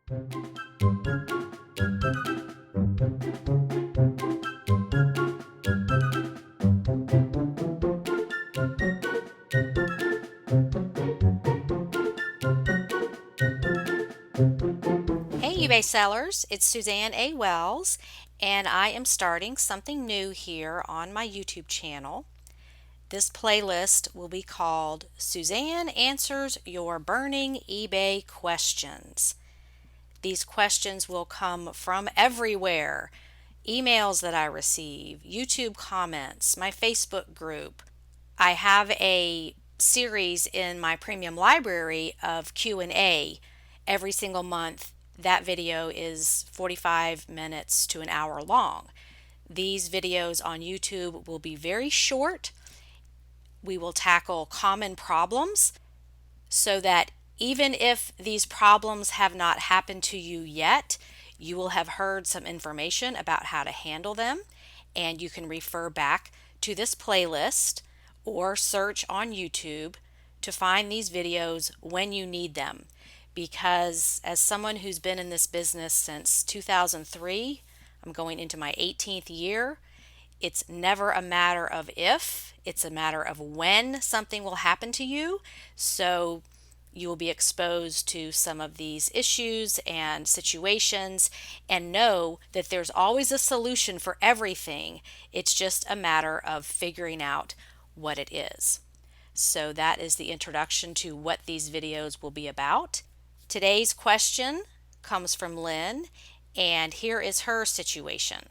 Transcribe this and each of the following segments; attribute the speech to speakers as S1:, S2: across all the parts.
S1: Hey eBay sellers, it's Suzanne A. Wells, and I am starting something new here on my YouTube channel. This playlist will be called Suzanne Answers Your Burning eBay Questions. These questions will come from everywhere: emails that I receive, YouTube comments, my Facebook group. I have a series in my premium library of Q&A every single month. That video is 45 minutes to an hour long. These videos on YouTube will be very short. We will tackle common problems so that even if these problems have not happened to you yet, you will have heard some information about how to handle them, and you can refer back to this playlist or search on YouTube to find these videos when you need them. Because as someone who's been in this business since 2003, I'm going into my 18th year, it's never a matter of if, it's a matter of when something will happen to you. So you will be exposed to some of these issues and situations, and know that there's always a solution for everything. It's just a matter of figuring out what it is. So that is the introduction to what these videos will be about. Today's question comes from Lynn, and here is her situation.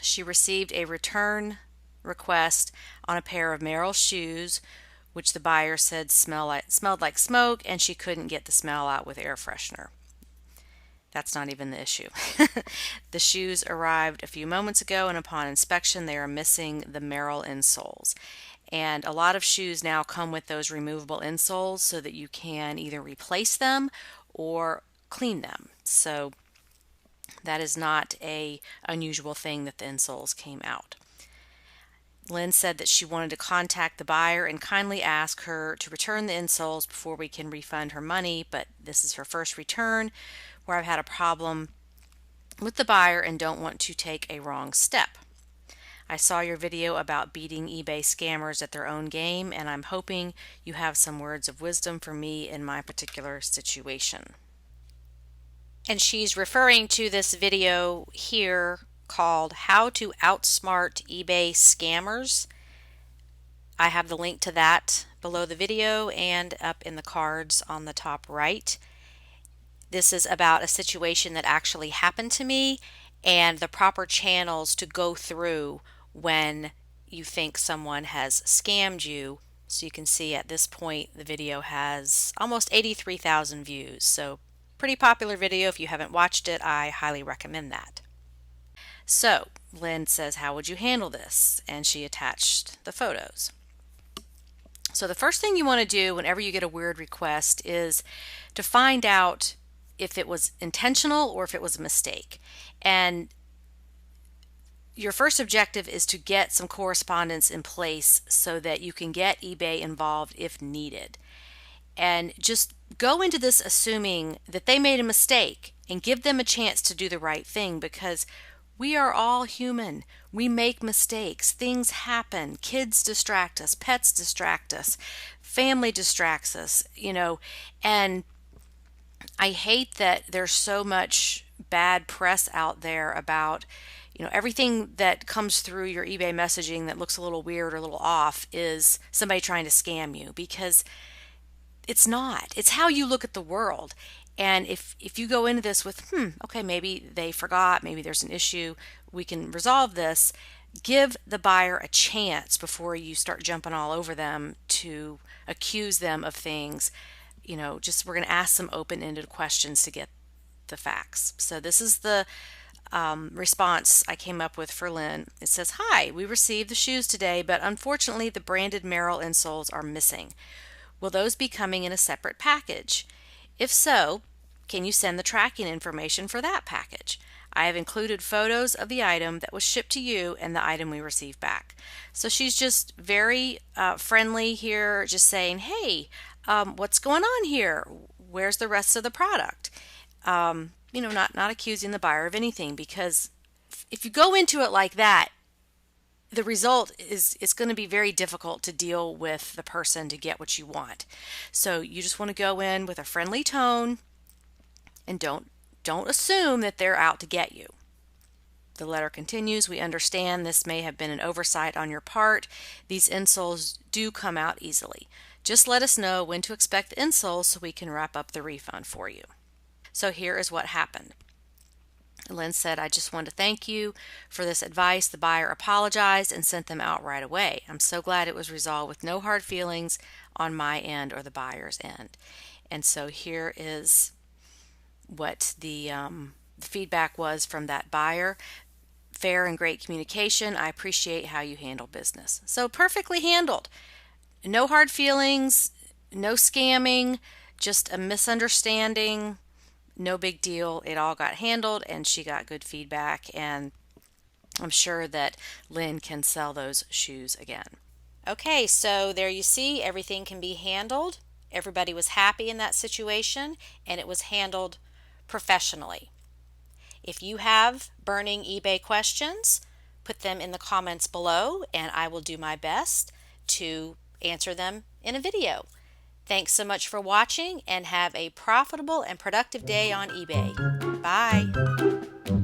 S1: She received a return request on a pair of Merrill shoes, which the buyer said smelled like smoke, and she couldn't get the smell out with air freshener. That's not even the issue. The shoes arrived a few moments ago, and upon inspection, they are missing the Merrill insoles. And a lot of shoes now come with those removable insoles so that you can either replace them or clean them. So that is not a unusual thing that the insoles came out. Lynn said that she wanted to contact the buyer and kindly ask her to return the insoles before we can refund her money, but this is her first return where I've had a problem with the buyer and don't want to take a wrong step. I saw your video about beating eBay scammers at their own game, and I'm hoping you have some words of wisdom for me in my particular situation. And she's referring to this video here called How to Outsmart eBay Scammers. I have the link to that below the video and up in the cards on the top right. This is about a situation that actually happened to me and the proper channels to go through when you think someone has scammed you. So you can see at this point the video has almost 83,000 views. So pretty popular video. If you haven't watched it, I highly recommend that. So Lynn says, how would you handle this? And she attached the photos. So the first thing you want to do whenever you get a weird request is to find out if it was intentional or if it was a mistake. And your first objective is to get some correspondence in place so that you can get eBay involved if needed. And just go into this assuming that they made a mistake and give them a chance to do the right thing, because we are all human. We make mistakes. Things happen. Kids distract us. Pets distract us. Family distracts us, and I hate that there's so much bad press out there about, everything that comes through your eBay messaging that looks a little weird or a little off is somebody trying to scam you, because it's not. It's how you look at the world. And if you go into this with, okay, maybe they forgot, maybe there's an issue, we can resolve this, give the buyer a chance before you start jumping all over them to accuse them of things. We're going to ask some open-ended questions to get the facts. So this is the response I came up with for Lynn. It says, hi, we received the shoes today, but unfortunately the branded Merrill insoles are missing. Will those be coming in a separate package? If so, can you send the tracking information for that package? I have included photos of the item that was shipped to you and the item we received back. So she's just very friendly here, just saying, hey, what's going on here? where's the rest of the product? Not accusing the buyer of anything, because if you go into it like that, the result is it's going to be very difficult to deal with the person to get what you want. So you just want to go in with a friendly tone and don't assume that they're out to get you. The letter continues, we understand this may have been an oversight on your part. These insoles do come out easily. Just let us know when to expect the insoles so we can wrap up the refund for you. So here is what happened. Lynn said, I just want to thank you for this advice. The buyer apologized and sent them out right away. I'm so glad it was resolved with no hard feelings on my end or the buyer's end. And so here is what the feedback was from that buyer. Fair and great communication. I appreciate how you handle business. So perfectly handled. No hard feelings, no scamming, just a misunderstanding. No big deal. It all got handled and she got good feedback, and I'm sure that Lynn can sell those shoes again. Okay, so there you see, everything can be handled. Everybody was happy in that situation, and it was handled professionally. If you have burning eBay questions, put them in the comments below and I will do my best to answer them in a video. Thanks so much for watching, and have a profitable and productive day on eBay. Bye.